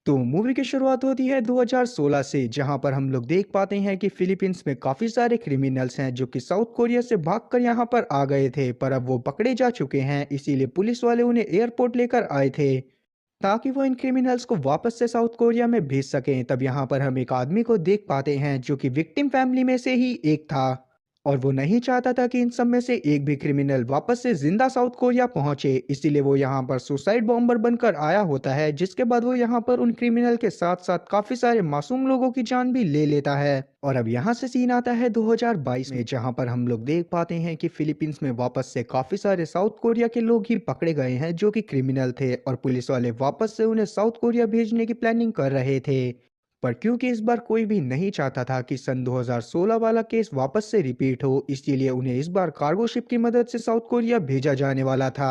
तो मूवी की शुरुआत होती है 2016 से, जहां पर हम लोग देख पाते हैं कि फिलीपींस में काफी सारे क्रिमिनल्स हैं जो कि साउथ कोरिया से भागकर यहां पर आ गए थे, पर अब वो पकड़े जा चुके हैं। इसीलिए पुलिस वाले उन्हें एयरपोर्ट लेकर आए थे ताकि वो इन क्रिमिनल्स को वापस से साउथ कोरिया में भेज सकें। तब यहाँ पर हम एक आदमी को देख पाते हैं जो कि विक्टिम फैमिली में से ही एक था, और वो नहीं चाहता था कि इन सब में से एक भी क्रिमिनल वापस से जिंदा साउथ कोरिया पहुंचे। इसीलिए वो यहाँ पर सुसाइड बॉम्बर बनकर आया होता है, जिसके बाद वो यहाँ पर उन क्रिमिनल के साथ साथ काफी सारे मासूम लोगों की जान भी ले लेता है। और अब यहाँ से सीन आता है 2022 में, जहाँ पर हम लोग देख पाते हैं कि फिलीपींस में वापस से काफी सारे साउथ कोरिया के लोग ही पकड़े गए हैं जो कि क्रिमिनल थे, और पुलिस वाले वापस से उन्हें साउथ कोरिया भेजने की प्लानिंग कर रहे थे। पर क्योंकि इस बार कोई भी नहीं चाहता था कि सन 2016 वाला केस वापस से रिपीट हो, इसलिए उन्हें इस बार कार्गो शिप की मदद से साउथ कोरिया भेजा जाने वाला था।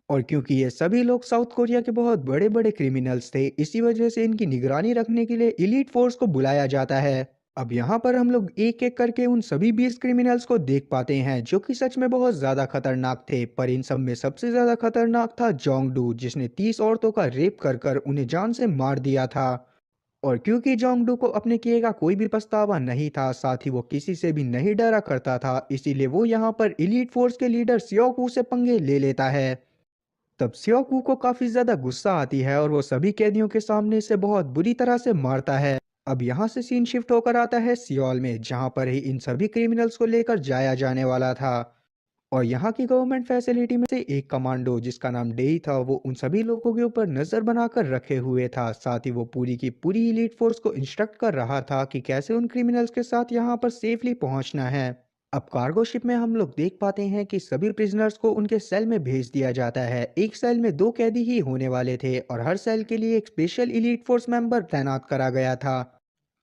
और क्योंकि ये सभी लोग साउथ कोरिया के बहुत बड़े बड़े क्रिमिनल्स थे, इसी वजह से इनकी निगरानी रखने के लिए इलीट फोर्स को बुलाया जाता है। अब यहाँ पर हम लोग एक एक करके उन सभी 20 क्रिमिनल्स को देख पाते हैं जो कि सच में बहुत ज्यादा खतरनाक थे, पर इन सब में सबसे ज्यादा खतरनाक था जोंग डू, जिसने 30 औरतों का रेप कर कर उन्हें जान से मार दिया था। और क्योंकि जोंगडू को अपने किए का कोई भी पछतावा नहीं था, साथ ही वो किसी से भी नहीं डरा करता था, इसीलिए वो यहाँ पर इलीट फोर्स के लीडर सियोकू से पंगे ले लेता है। तब सियोकू को काफी ज्यादा गुस्सा आती है और वो सभी कैदियों के सामने इसे बहुत बुरी तरह से मारता है। अब यहाँ से सीन शिफ्ट होकर आता है सियोल में, जहाँ पर ही इन सभी क्रिमिनल्स को लेकर जाया जाने वाला था। और यहाँ की गवर्नमेंट फैसिलिटी में से एक कमांडो जिसका नाम डेई था, वो उन सभी लोगों के ऊपर नजर बनाकर रखे हुए था। साथ ही वो पूरी की पूरी एलीट फोर्स को इंस्ट्रक्ट कर रहा था कि कैसे उन क्रिमिनल्स के साथ यहाँ पर सेफली पहुंचना है। अब कार्गो शिप में हम लोग देख पाते हैं कि सभी प्रिजनर्स को उनके सेल में भेज दिया जाता है। एक सेल में 2 कैदी ही होने वाले थे और हर सेल के लिए एक स्पेशल एलीट फोर्स मेंबर तैनात करा गया था।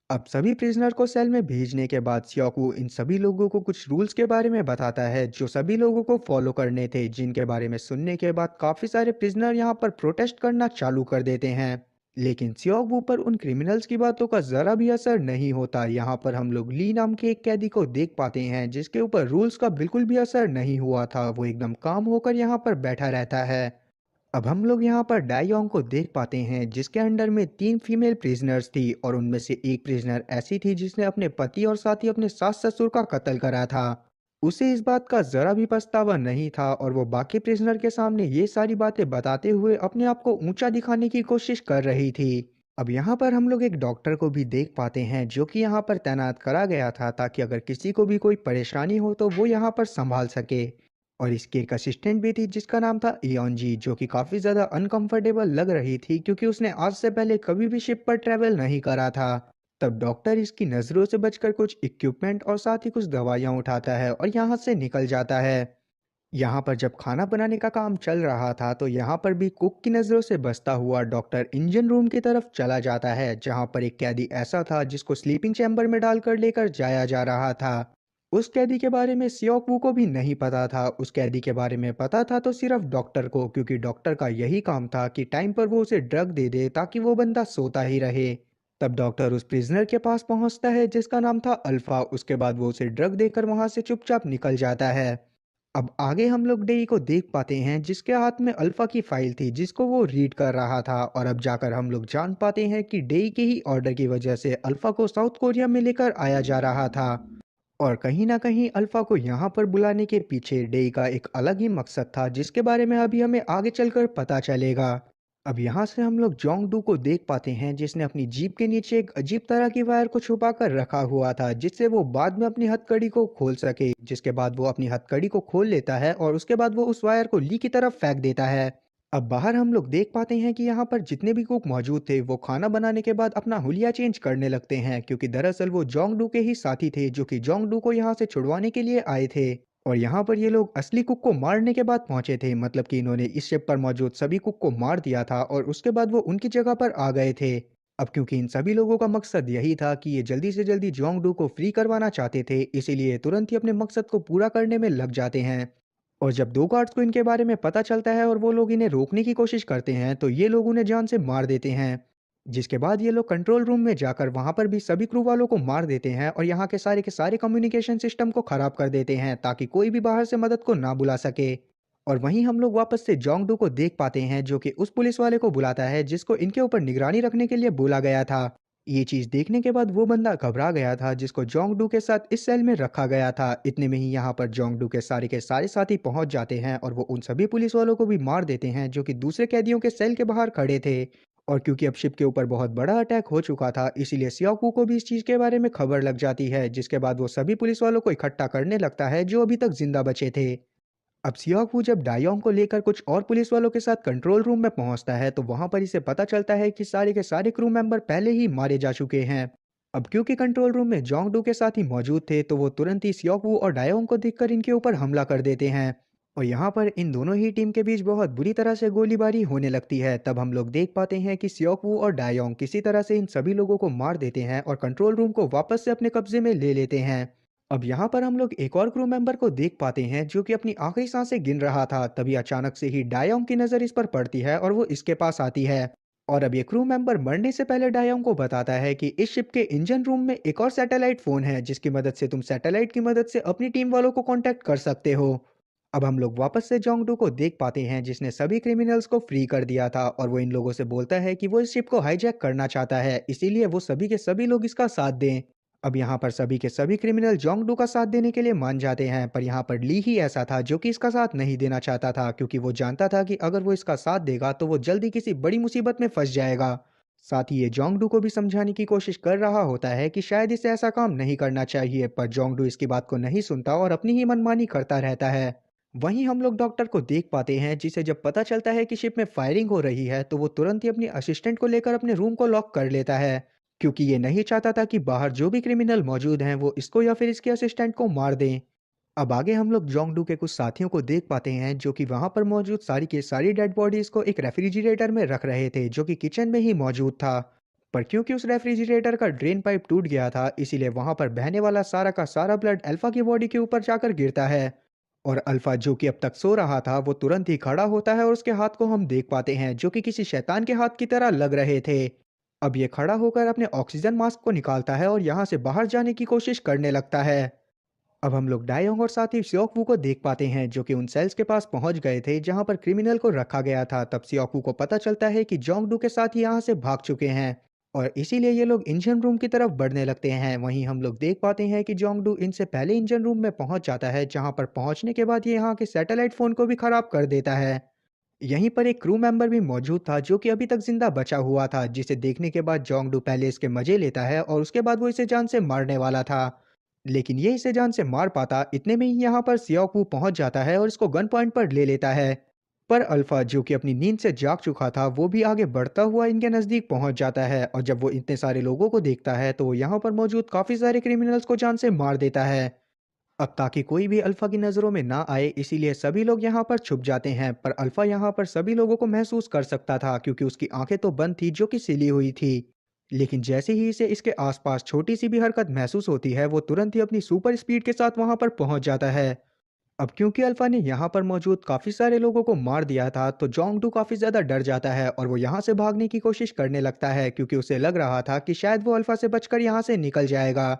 अब सभी प्रिजनर को सेल में भेजने के बाद सियोकू इन सभी लोगों को कुछ रूल्स के बारे में बताता है जो सभी लोगों को फॉलो करने थे, जिनके बारे में सुनने के बाद काफी सारे प्रिजनर यहाँ पर प्रोटेस्ट करना चालू कर देते हैं। लेकिन सियोकू पर उन क्रिमिनल्स की बातों का जरा भी असर नहीं होता। यहाँ पर हम लोग ली नाम के एक कैदी को देख पाते हैं जिसके ऊपर रूल्स का बिल्कुल भी असर नहीं हुआ था, वो एकदम काम होकर यहाँ पर बैठा रहता है। अब हम लोग यहाँ पर डायोंग को देख पाते हैं जिसके अंडर में 3 फीमेल प्रिजनर्स थी, और उनमें से एक प्रिजनर ऐसी थी जिसने अपने पति और साथ ही अपने सास ससुर का कत्ल करा था। उसे इस बात का जरा भी पछतावा नहीं था, और वो बाकी प्रिजनर के सामने ये सारी बातें बताते हुए अपने आप को ऊंचा दिखाने की कोशिश कर रही थी। अब यहाँ पर हम लोग एक डॉक्टर को भी देख पाते हैं जो कि यहाँ पर तैनात करा गया था ताकि अगर किसी को भी कोई परेशानी हो तो वो यहाँ पर संभाल सके। और इसकी एक असिस्टेंट भी थी जिसका नाम था इयोनजी, जो कि काफ़ी ज़्यादा अनकंफर्टेबल लग रही थी क्योंकि उसने आज से पहले कभी भी शिप पर ट्रैवल नहीं करा था। तब डॉक्टर इसकी नज़रों से बचकर कुछ इक्विपमेंट और साथ ही कुछ दवाइयाँ उठाता है और यहाँ से निकल जाता है। यहाँ पर जब खाना बनाने का काम चल रहा था तो यहाँ पर भी कुक की नज़रों से बचता हुआ डॉक्टर इंजन रूम की तरफ चला जाता है, जहाँ पर एक कैदी ऐसा था जिसको स्लीपिंग चैम्बर में डालकर लेकर जाया जा रहा था। उस कैदी के बारे में सियोक वू को भी नहीं पता था। उस कैदी के बारे में पता था तो सिर्फ डॉक्टर को, क्योंकि डॉक्टर का यही काम था कि टाइम पर वो उसे ड्रग दे दे ताकि वो बंदा सोता ही रहे। तब डॉक्टर उस प्रिजनर के पास पहुंचता है जिसका नाम था अल्फा। उसके बाद वो उसे ड्रग देकर वहां से चुपचाप निकल जाता है। अब आगे हम लोग डेई को देख पाते हैं जिसके हाथ में अल्फा की फाइल थी जिसको वो रीड कर रहा था, और अब जाकर हम लोग जान पाते हैं कि डेई के ही ऑर्डर की वजह से अल्फा को साउथ कोरिया में लेकर आया जा रहा था। और कहीं ना कहीं अल्फा को यहाँ पर बुलाने के पीछे डेई का एक अलग ही मकसद था जिसके बारे में अभी हमें आगे चलकर पता चलेगा। अब यहाँ से हम लोग जोंग डू को देख पाते हैं जिसने अपनी जीप के नीचे एक अजीब तरह की वायर को छुपा कर रखा हुआ था जिससे वो बाद में अपनी हथकड़ी को खोल सके। जिसके बाद वो अपनी हथकड़ी को खोल लेता है और उसके बाद वो उस वायर को ली की तरफ फेंक देता है। अब बाहर हम लोग देख पाते हैं कि यहाँ पर जितने भी कुक मौजूद थे वो खाना बनाने के बाद अपना हुलिया चेंज करने लगते हैं, क्योंकि दरअसल वो जोंग डू के ही साथी थे जो कि जोंग डू को यहाँ से छुड़वाने के लिए आए थे। और यहाँ पर ये लोग असली कुक को मारने के बाद पहुंचे थे, मतलब कि इन्होंने इस शिप पर मौजूद सभी कुक को मार दिया था और उसके बाद वो उनकी जगह पर आ गए थे। अब क्योंकि इन सभी लोगों का मकसद यही था कि ये जल्दी से जल्दी जोंग डू को फ्री करवाना चाहते थे, इसीलिए तुरंत ही अपने मकसद को पूरा करने में लग जाते हैं। और जब 2 गार्ड्स को इनके बारे में पता चलता है और वो लोग इन्हें रोकने की कोशिश करते हैं तो ये लोग उन्हें जान से मार देते हैं। जिसके बाद ये लोग कंट्रोल रूम में जाकर वहां पर भी सभी क्रू वालों को मार देते हैं और यहाँ के सारे कम्युनिकेशन सिस्टम को खराब कर देते हैं ताकि कोई भी बाहर से मदद को ना बुला सके। और वहीं हम लोग वापस से जोंगडू को देख पाते हैं जो कि उस पुलिस वाले को बुलाता है जिसको इनके ऊपर निगरानी रखने के लिए बोला गया था। ये चीज देखने के बाद वो बंदा घबरा गया था जिसको जोंगडू के साथ इस सेल में रखा गया था। इतने में ही यहाँ पर जोंगडू के सारे साथी पहुंच जाते हैं और वो उन सभी पुलिस वालों को भी मार देते हैं जो कि दूसरे कैदियों के सेल के बाहर खड़े थे। और क्योंकि अब शिप के ऊपर बहुत बड़ा अटैक हो चुका था इसीलिए सियाकू को भी इस चीज के बारे में खबर लग जाती है, जिसके बाद वो सभी पुलिस वालों को इकट्ठा करने लगता है जो अभी तक जिंदा बचे थे। अब सियाकू जब डायोंग को लेकर कुछ और पुलिस वालों के साथ कंट्रोल रूम में पहुंचता है तो वहां पर इसे पता चलता है कि सारे के सारे क्रू मेंबर पहले ही मारे जा चुके हैं। अब क्योंकि कंट्रोल रूम में जोंगडू के साथ ही मौजूद थे तो वो तुरंत ही सियाकू और डायोंग को देखकर इनके ऊपर हमला कर देते हैं। और यहाँ पर इन दोनों ही टीम के बीच बहुत बुरी तरह से गोलीबारी होने लगती है। तब हम लोग देख पाते हैं कि सियाकू और डायोंग किसी तरह से इन सभी लोगों को मार देते हैं और कंट्रोल रूम को वापस से अपने कब्जे में ले लेते हैं। अब यहाँ पर हम लोग एक और क्रू मेंबर को देख पाते हैं जो कि अपनी आखिरी सांसें गिन रहा था। तभी अचानक से ही डायोंग की नज़र इस पर पड़ती है और वो इसके पास आती है। और अब ये क्रू मेंबर मरने से पहले डायोंग को बताता है कि इस शिप के इंजन रूम में एक और सैटेलाइट फोन है जिसकी मदद से तुम सैटेलाइट की मदद से अपनी टीम वालों को कांटेक्ट कर सकते हो। अब हम लोग वापस से जोंगडू को देख पाते हैं जिसने सभी क्रिमिनल्स को फ्री कर दिया था और वो इन लोगों से बोलता है कि वो इस शिप को हाईजैक करना चाहता है, इसीलिए वो सभी के सभी लोग इसका साथ दें। अब यहाँ पर सभी के सभी क्रिमिनल जोंगडू का साथ देने के लिए मान जाते हैं, पर यहाँ पर ली ही ऐसा था जो कि इसका साथ नहीं देना चाहता था क्योंकि वो जानता था कि अगर वो इसका साथ देगा तो वो जल्दी किसी बड़ी मुसीबत में फंस जाएगा। साथ ही ये जोंगडू को भी समझाने की कोशिश कर रहा होता है कि शायद इसे ऐसा काम नहीं करना चाहिए, पर जोंगडू इसकी बात को नहीं सुनता और अपनी ही मनमानी करता रहता है। वहीं हम लोग डॉक्टर को देख पाते हैं जिसे जब पता चलता है कि शिप में फायरिंग हो रही है तो वो तुरंत ही अपनी असिस्टेंट को लेकर अपने रूम को लॉक कर लेता है, क्योंकि ये नहीं चाहता था कि बाहर जो भी क्रिमिनल मौजूद हैं वो इसको या फिर इसके असिस्टेंट को मार दें। अब आगे हम लोग जोंगडू के कुछ साथियों को देख पाते हैं जो कि वहां पर मौजूद सारी के सारी डेड बॉडीज को एक रेफ्रिजरेटर में रख रहे थे जो कि किचन में ही मौजूद था। पर क्योंकि उस रेफ्रिजरेटर का ड्रेन पाइप टूट गया था इसीलिए वहां पर बहने वाला सारा का सारा ब्लड अल्फा की बॉडी के ऊपर जाकर गिरता है। और अल्फा जो कि अब तक सो रहा था वो तुरंत ही खड़ा होता है और उसके हाथ को हम देख पाते हैं जो कि किसी शैतान के हाथ की तरह लग रहे थे। अब ये खड़ा होकर अपने ऑक्सीजन मास्क को निकालता है और यहाँ से बाहर जाने की कोशिश करने लगता है। अब हम लोग डायोंग और साथ ही सियोकवू को देख पाते हैं जो कि उन सेल्स के पास पहुंच गए थे जहां पर क्रिमिनल को रखा गया था। तब सियोकवू को पता चलता है कि जोंगडू के साथ ही यहाँ से भाग चुके हैं और इसीलिए ये लोग इंजन रूम की तरफ बढ़ने लगते हैं। वहीं हम लोग देख पाते हैं कि जोंगडू इनसे पहले इंजन रूम में पहुंच जाता है जहां पर पहुंचने के बाद ये यहाँ के सैटेलाइट फोन को भी खराब कर देता है। यहीं पर एक क्रू मेंबर भी मौजूद था जो कि अभी तक जिंदा बचा हुआ था, जिसे देखने के बाद जोंगडू पहले इसके मजे लेता है और उसके बाद वो इसे जान से मारने वाला था। लेकिन ये इसे जान से मार पाता इतने में ही यहाँ पर सियाओकू पहुंच जाता है और इसको गन पॉइंट पर ले लेता है। पर अल्फा जो कि अपनी नींद से जाग चुका था वो भी आगे बढ़ता हुआ इनके नजदीक पहुंच जाता है और जब वो इतने सारे लोगों को देखता है तो वो यहाँ पर मौजूद काफी सारे क्रिमिनल्स को जान से मार देता है। अब ताकि कोई भी अल्फा की नज़रों में ना आए इसीलिए सभी लोग यहाँ पर छुप जाते हैं, पर अल्फा यहाँ पर सभी लोगों को महसूस कर सकता था क्योंकि उसकी आंखें तो बंद थी जो कि सिली हुई थी। लेकिन जैसे ही इसे इसके आसपास छोटी सी भी हरकत महसूस होती है वो तुरंत ही अपनी सुपर स्पीड के साथ वहां पर पहुंच जाता है। अब क्योंकि अल्फा ने यहाँ पर मौजूद काफी सारे लोगों को मार दिया था तो जोंगडू काफी ज्यादा डर जाता है और वो यहाँ से भागने की कोशिश करने लगता है क्योंकि उसे लग रहा था कि शायद वो अल्फा से बचकर यहाँ से निकल जाएगा।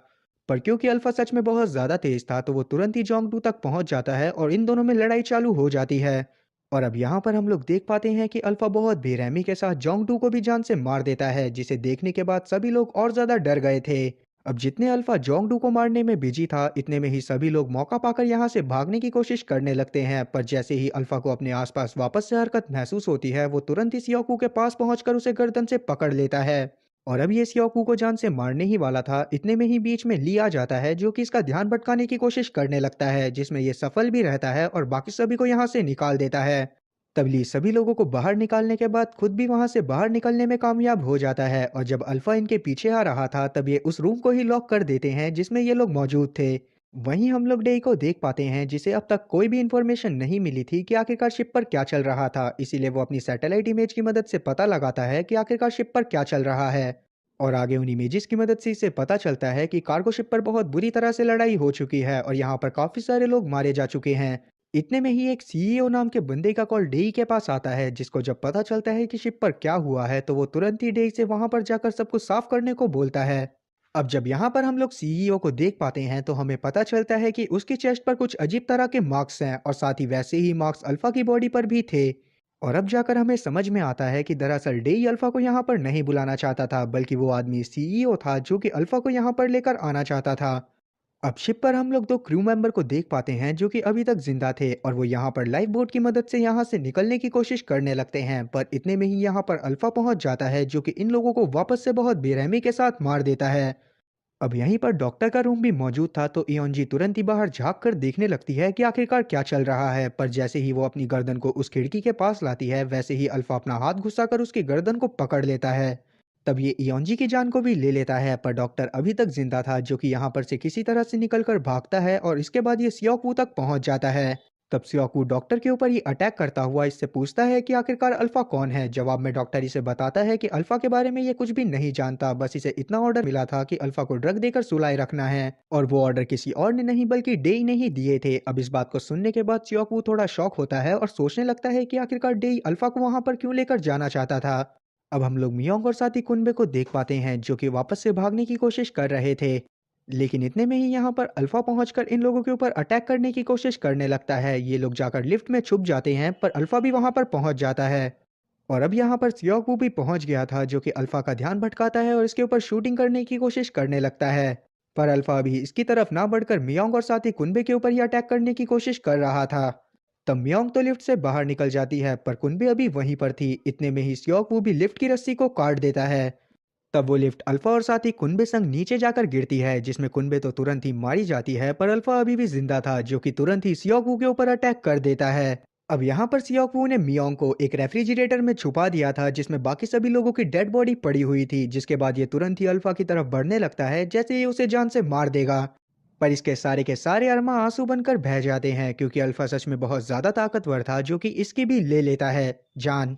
पर क्योंकि अल्फा सच में बहुत ज्यादा तेज था तो वो तुरंत ही जोंगडू तक पहुंच जाता है और इन दोनों में लड़ाई चालू हो जाती है। और अब यहाँ पर हम लोग देख पाते हैं कि अल्फा बहुत बेरहमी के साथ जोंगडू को भी जान से मार देता है, जिसे देखने के बाद सभी लोग और ज्यादा डर गए थे। अब जितने अल्फा जोंगडू को मारने में बिजी था इतने में ही सभी लोग मौका पाकर यहाँ से भागने की कोशिश करने लगते हैं, पर जैसे ही अल्फा को अपने आसपास वापस से हरकत महसूस होती है वो तुरंत ही सियोकू के पास पहुंचकर उसे गर्दन से पकड़ लेता है। और अब ये सियोकू को जान से मारने ही वाला था इतने में ही बीच में ली आ जाता है जो कि इसका ध्यान भटकाने की कोशिश करने लगता है, जिसमें ये सफल भी रहता है और बाकी सभी को यहाँ से निकाल देता है। तब ली सभी लोगों को बाहर निकालने के बाद खुद भी वहां से बाहर निकलने में कामयाब हो जाता है और जब अल्फा इनके पीछे आ रहा था तब ये उस रूम को ही लॉक कर देते हैं जिसमें ये लोग मौजूद थे। वहीं हम लोग डे को देख पाते हैं जिसे अब तक कोई भी इंफॉर्मेशन नहीं मिली थी कि आखिरकार शिप पर क्या चल रहा था, इसीलिए वो अपनी सैटेलाइट इमेज की मदद से पता लगाता है कि आखिरकार शिप पर क्या चल रहा है। और आगे उन इमेजेस की मदद से इसे पता चलता है कि कार्गो शिप पर बहुत बुरी तरह से लड़ाई हो चुकी है और यहाँ पर काफी सारे लोग मारे जा चुके हैं। इतने में ही एक सीईओ नाम के बंदे का कॉल डेई के पास आता है, जिसको जब पता चलता है कि शिप पर क्या हुआ है तो वो तुरंत ही डेई से वहां पर जाकर सब कुछ साफ करने को बोलता है। अब जब यहाँ पर हम लोग सीईओ को देख पाते हैं तो हमें पता चलता है कि उसकी चेस्ट पर कुछ अजीब तरह के मार्क्स हैं और साथ ही वैसे ही मार्क्स अल्फा की बॉडी पर भी थे। और अब जाकर हमें समझ में आता है कि दरअसल डेई अल्फा को यहाँ पर नहीं बुलाना चाहता था, बल्कि वो आदमी सीईओ था जो कि अल्फा को यहाँ पर लेकर आना चाहता था। अब शिप पर हम लोग दो क्रू मेंबर को देख पाते हैं जो कि अभी तक जिंदा थे और वो यहाँ पर लाइफ बोट की मदद से यहाँ से निकलने की कोशिश करने लगते हैं, पर इतने में ही यहाँ पर अल्फा पहुंच जाता है जो कि इन लोगों को वापस से बहुत बेरहमी के साथ मार देता है। अब यहीं पर डॉक्टर का रूम भी मौजूद था तो इयोनजी तुरंत ही बाहर झांक कर देखने लगती है कि आखिरकार क्या चल रहा है, पर जैसे ही वो अपनी गर्दन को उस खिड़की के पास लाती है वैसे ही अल्फा अपना हाथ घुसाकर उसकी गर्दन को पकड़ लेता है। तब ये इयोनजी की जान को भी ले लेता है, पर डॉक्टर अभी तक जिंदा था जो कि यहाँ पर से किसी तरह से निकलकर भागता है और इसके बाद ये सियोकू तक पहुंच जाता है। तब सियोकू डॉक्टर के ऊपर ही अटैक करता हुआ इससे पूछता है कि आखिरकार अल्फा कौन है। जवाब में डॉक्टर इसे बताता है कि अल्फा के बारे में ये कुछ भी नहीं जानता, बस इसे इतना ऑर्डर मिला था कि अल्फा को ड्रग देकर सुलाए रखना है और वो ऑर्डर किसी और ने नहीं बल्कि डेई ने ही दिए थे। अब इस बात को सुनने के बाद सियोकू थोड़ा शॉक होता है और सोचने लगता है कि आखिरकार डेई अल्फा को वहां पर क्यों लेकर जाना चाहता था। अब हम लोग मियोंग और साथी कुनबे को देख पाते हैं जो कि वापस से भागने की कोशिश कर रहे थे, लेकिन इतने में ही यहाँ पर अल्फा पहुंचकर इन लोगों के ऊपर अटैक करने की कोशिश करने लगता है। ये लोग जाकर लिफ्ट में छुप जाते हैं पर अल्फा भी वहां पर पहुंच जाता है। और अब यहाँ पर सियोकू भी पहुंच गया था जो कि अल्फा का ध्यान भटकाता है और इसके ऊपर शूटिंग करने की कोशिश करने लगता है। पर अल्फा अभी इसकी तरफ ना बढ़कर मियोंग और साथी कुनबे के ऊपर ही अटैक करने की कोशिश कर रहा था। तब मियोंग तो लिफ्ट से बाहर निकल जाती है पर कुनबे अभी वहीं पर थी। इतने में ही सियोकू भी लिफ्ट की रस्सी को काट देता है। तब वो लिफ्ट अल्फा और साथी कुनबे संग नीचे जाकर गिरती है, जिसमें कुनबे तो तुरंत ही मारी जाती है पर अल्फा अभी भी जिंदा था जो कि तुरंत ही सियोकू के ऊपर अटैक कर देता है। अब यहाँ पर सियोकू ने मियोंग को एक रेफ्रिजरेटर में छुपा दिया था जिसमें बाकी सभी लोगों की डेड बॉडी पड़ी हुई थी, जिसके बाद ये तुरंत ही अल्फा की तरफ बढ़ने लगता है जैसे ये उसे जान से मार देगा। पर इसके सारे अरमा आंसू बनकर बह जाते हैं क्योंकि अल्फा सच में बहुत ज्यादा ताकतवर था जो कि इसकी भी ले लेता है जान।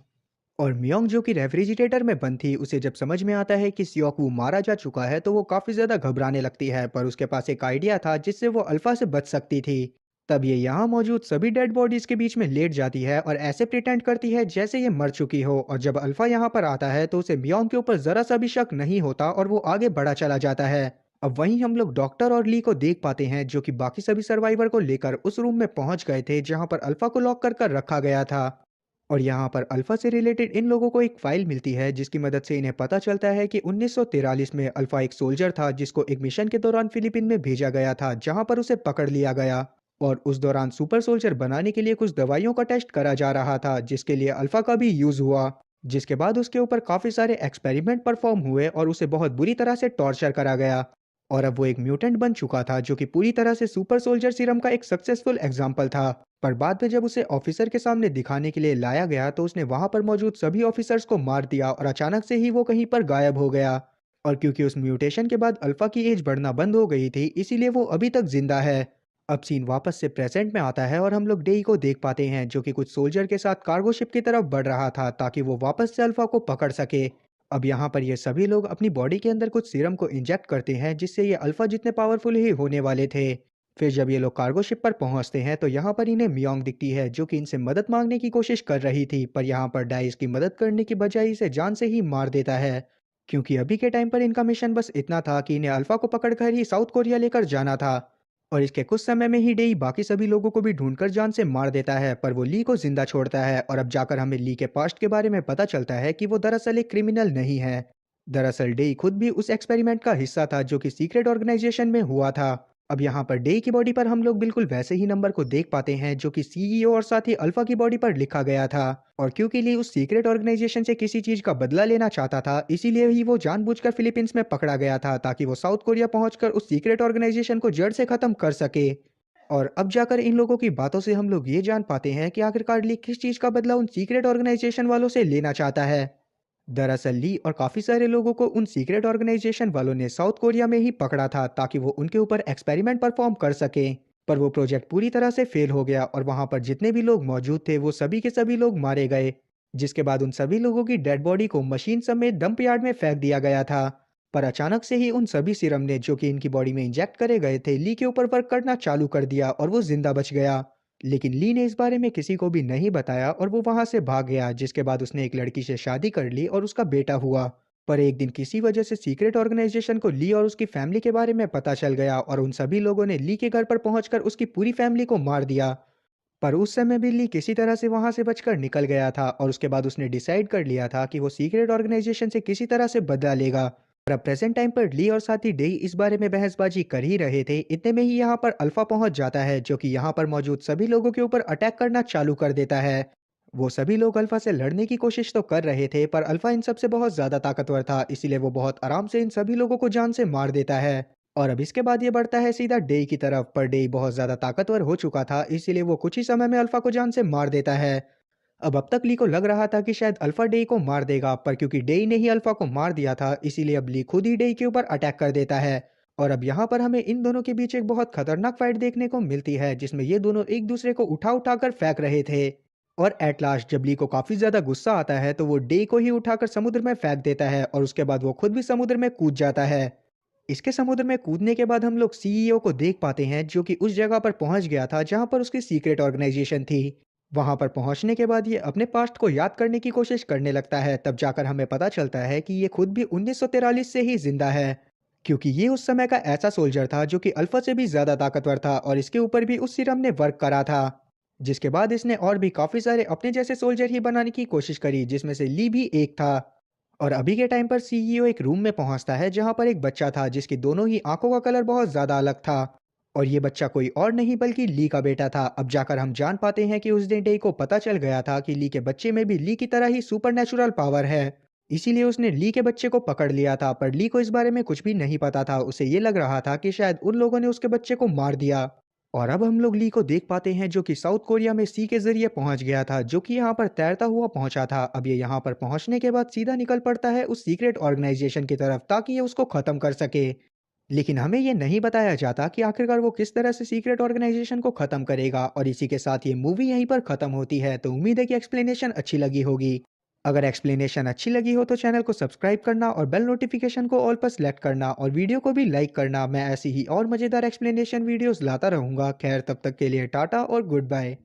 और मियोंग जो कि रेफ्रिजरेटर में बंद थी उसे जब समझ में आता है कि सियोकू मारा जा चुका है तो वो काफी ज्यादा घबराने लगती है, पर उसके पास एक आइडिया था जिससे वो अल्फा से बच सकती थी। तब ये यहाँ मौजूद सभी डेड बॉडीज के बीच में लेट जाती है और ऐसे प्रिटेंड करती है जैसे ये मर चुकी हो, और जब अल्फा यहाँ पर आता है तो उसे मियोंग के ऊपर जरा सा भी शक नहीं होता और वो आगे बढ़ा चला जाता है। अब वहीं हम लोग डॉक्टर और ली को देख पाते हैं जो कि बाकी सभी सर्वाइवर को लेकर उस रूम में पहुंच गए थे जहां पर अल्फा को लॉक कर रखा गया था। और यहाँ पर अल्फा से रिलेटेड इन लोगों को एक फाइल मिलती है जिसकी मदद से इन्हें पता चलता है कि 1943 में अल्फा एक सोल्जर था जिसको एक मिशन के दौरान फिलीपीन में भेजा गया था जहाँ पर उसे पकड़ लिया गया। और उस दौरान सुपर सोल्जर बनाने के लिए कुछ दवाइयों का टेस्ट करा जा रहा था जिसके लिए अल्फा का भी यूज हुआ, जिसके बाद उसके ऊपर काफी सारे एक्सपेरिमेंट परफॉर्म हुए और उसे बहुत बुरी तरह से टॉर्चर करा गया। और अब वो एक म्यूटेंट बन चुका था जो कि पूरी तरह से सुपर सोल्जर सीरम का एक सक्सेसफुल एग्जाम्पल था। पर बाद में जब उसे ऑफिसर के सामने दिखाने के लिए लाया गया तो उसने वहां पर मौजूद सभी ऑफिसर्स को मार दिया और अचानक से ही वो कहीं पर गायब हो गया। और क्योंकि उस म्यूटेशन के बाद अल्फा की एज बढ़ना बंद हो गई थी इसीलिए वो अभी तक जिंदा है। अब सीन वापस से प्रेजेंट में आता है और हम लोग डेई को देख पाते हैं जो कि कुछ सोल्जर के साथ कार्गो शिप की तरफ बढ़ रहा था ताकि वो वापस से अल्फा को पकड़ सके। अब यहाँ पर ये सभी लोग अपनी बॉडी के अंदर कुछ सीरम को इंजेक्ट करते हैं जिससे ये अल्फा जितने पावरफुल ही होने वाले थे। फिर जब ये लोग कार्गो शिप पर पहुंचते हैं तो यहाँ पर इन्हें मियोंग दिखती है जो कि इनसे मदद मांगने की कोशिश कर रही थी, पर यहाँ पर डाई इसकी मदद करने की बजाय इसे जान से ही मार देता है क्योंकि अभी के टाइम पर इनका मिशन बस इतना था कि इन्हें अल्फा को पकड़कर ही साउथ कोरिया लेकर जाना था। और इसके कुछ समय में ही डेई बाकी सभी लोगों को भी ढूंढकर जान से मार देता है, पर वो ली को जिंदा छोड़ता है। और अब जाकर हमें ली के पास्ट के बारे में पता चलता है कि वो दरअसल एक क्रिमिनल नहीं है। दरअसल डेई खुद भी उस एक्सपेरिमेंट का हिस्सा था जो कि सीक्रेट ऑर्गेनाइजेशन में हुआ था। अब यहाँ पर डेई की बॉडी पर हम लोग बिल्कुल वैसे ही नंबर को देख पाते हैं जो कि सीईओ और साथ ही अल्फा की बॉडी पर लिखा गया था। और क्योंकि ली उस सीक्रेट ऑर्गेनाइजेशन से किसी चीज का बदला लेना चाहता था इसीलिए ही वो जानबूझकर फिलीपींस में पकड़ा गया था ताकि वो साउथ कोरिया पहुंचकर उस सीक्रेट ऑर्गेनाइजेशन को जड़ से खत्म कर सके। और अब जाकर इन लोगों की बातों से हम लोग ये जान पाते हैं कि आखिरकार ली किस चीज का बदला उन सीक्रेट ऑर्गेनाइजेशन वालों से लेना चाहता है। दरअसल ली और काफी सारे लोगों को उन सीक्रेट ऑर्गेनाइजेशन वालों ने साउथ कोरिया में ही पकड़ा था ताकि वो उनके ऊपर एक्सपेरिमेंट परफॉर्म कर सके। पर वो प्रोजेक्ट पूरी तरह से फेल हो गया और वहां पर जितने भी लोग मौजूद थे वो सभी के सभी लोग मारे गए, जिसके बाद उन सभी लोगों की डेड बॉडी को मशीन समेत डंप यार्ड में फेंक दिया गया था। पर अचानक से ही उन सभी सीरम ने जो कि इनकी बॉडी में इंजेक्ट करे गए थे ली के ऊपर वर्क करना चालू कर दिया और वो जिंदा बच गया। लेकिन ली ने इस बारे में किसी को भी नहीं बताया और वो वहां से भाग गया, जिसके बाद उसने एक लड़की से शादी कर ली और उसका बेटा हुआ। पर एक दिन किसी वजह से सीक्रेट ऑर्गेनाइजेशन को ली और उसकी फैमिली के बारे में पता चल गया और उन सभी लोगों ने ली के घर पर पहुंचकर उसकी पूरी फैमिली को मार दिया। पर उस समय भी ली किसी तरह से वहां से बचकर निकल गया था और उसके बाद उसने डिसाइड कर लिया था कि वो सीक्रेट ऑर्गेनाइजेशन से किसी तरह से बदला लेगा। और अब प्रेजेंट टाइम पर ली और साथी डेई इस बारे में बहसबाजी कर ही रहे थे, इतने में ही यहाँ पर अल्फा पहुंच जाता है जो कि यहाँ पर मौजूद सभी लोगों के ऊपर अटैक करना चालू कर देता है। वो सभी लोग अल्फा से लड़ने की कोशिश तो कर रहे थे पर अल्फा इन सबसे बहुत ज्यादा ताकतवर था, इसीलिए वो बहुत आराम से इन सभी लोगों को जान से मार देता है। और अब इसके बाद ये बढ़ता है सीधा डे की तरफ, पर डे बहुत ज़्यादा ताकतवर हो चुका था, इसीलिए वो कुछ ही समय में अल्फ़ा को जान से मार देता है। अब तक ली को लग रहा था कि शायद अल्फ़ा डे को मार देगा, पर क्योंकि डे ने ही अल्फ़ा को मार दिया था, इसीलिए अब ली खुद ही डे के ऊपर अटैक कर देता है। और अब यहाँ पर हमें इन दोनों के बीच एक बहुत खतरनाक फाइट देखने को मिलती है, जिसमें ये दोनों एक दूसरे को उठा-उठा कर फेंक रहे थे। और एट लास्ट जब ली को काफ़ी ज़्यादा गुस्सा आता है, तो वो डे को ही उठाकर समुद्र में फेंक देता है और उसके बाद वो खुद भी समुद्र में कूद जाता है। इसके समुद्र में कूदने के बाद हम लोग सीईओ को देख पाते हैं जो कि उस जगह पर पहुंच गया था जहां पर उसकी सीक्रेट ऑर्गेनाइजेशन थी। वहां पर पहुंचने के बाद ये अपने पास्ट को याद करने की कोशिश करने लगता है, तब जाकर हमें पता चलता है कि ये खुद भी 1943 से ही जिंदा है, क्योंकि ये उस समय का ऐसा सोल्जर था जो कि अल्फा से भी ज्यादा ताकतवर था और इसके ऊपर भी उस सीरम ने वर्क करा था। जिसके बाद इसने और भी काफी सारे अपने जैसे सोल्जर ही बनाने की कोशिश करी, जिसमें से ली भी एक था। और अभी के टाइम पर सीईओ एक रूम में पहुंचता है जहां पर एक बच्चा था जिसकी दोनों ही आंखों का कलर बहुत ज्यादा अलग था। और ये बच्चा कोई और नहीं बल्कि ली का बेटा था। अब जाकर हम जान पाते हैं कि उस दिन डे को पता चल गया था कि ली के बच्चे में भी ली की तरह ही सुपर पावर है, इसीलिए उसने ली के बच्चे को पकड़ लिया था। पर ली को इस बारे में कुछ भी नहीं पता था, उसे ये लग रहा था कि शायद उन लोगों ने उसके बच्चे को मार दिया। और अब हम लोग ली को देख पाते हैं जो कि साउथ कोरिया में सी के ज़रिए पहुँच गया था, जो कि यहाँ पर तैरता हुआ पहुँचा था। अब ये यहाँ पर पहुँचने के बाद सीधा निकल पड़ता है उस सीक्रेट ऑर्गेनाइज़ेशन की तरफ ताकि ये उसको ख़त्म कर सके। लेकिन हमें ये नहीं बताया जाता कि आखिरकार वो किस तरह से सीक्रेट ऑर्गेनाइज़ेशन को ख़त्म करेगा। और इसी के साथ ये मूवी यहीं पर ख़त्म होती है। तो उम्मीद है कि एक्सप्लेनेशन अच्छी लगी होगी। अगर एक्सप्लेनेशन अच्छी लगी हो तो चैनल को सब्सक्राइब करना और बेल नोटिफिकेशन को ऑल पर सेलेक्ट करना और वीडियो को भी लाइक करना। मैं ऐसी ही और मज़ेदार एक्सप्लेनेशन वीडियोस लाता रहूँगा। खैर तब तक के लिए टाटा और गुड बाय।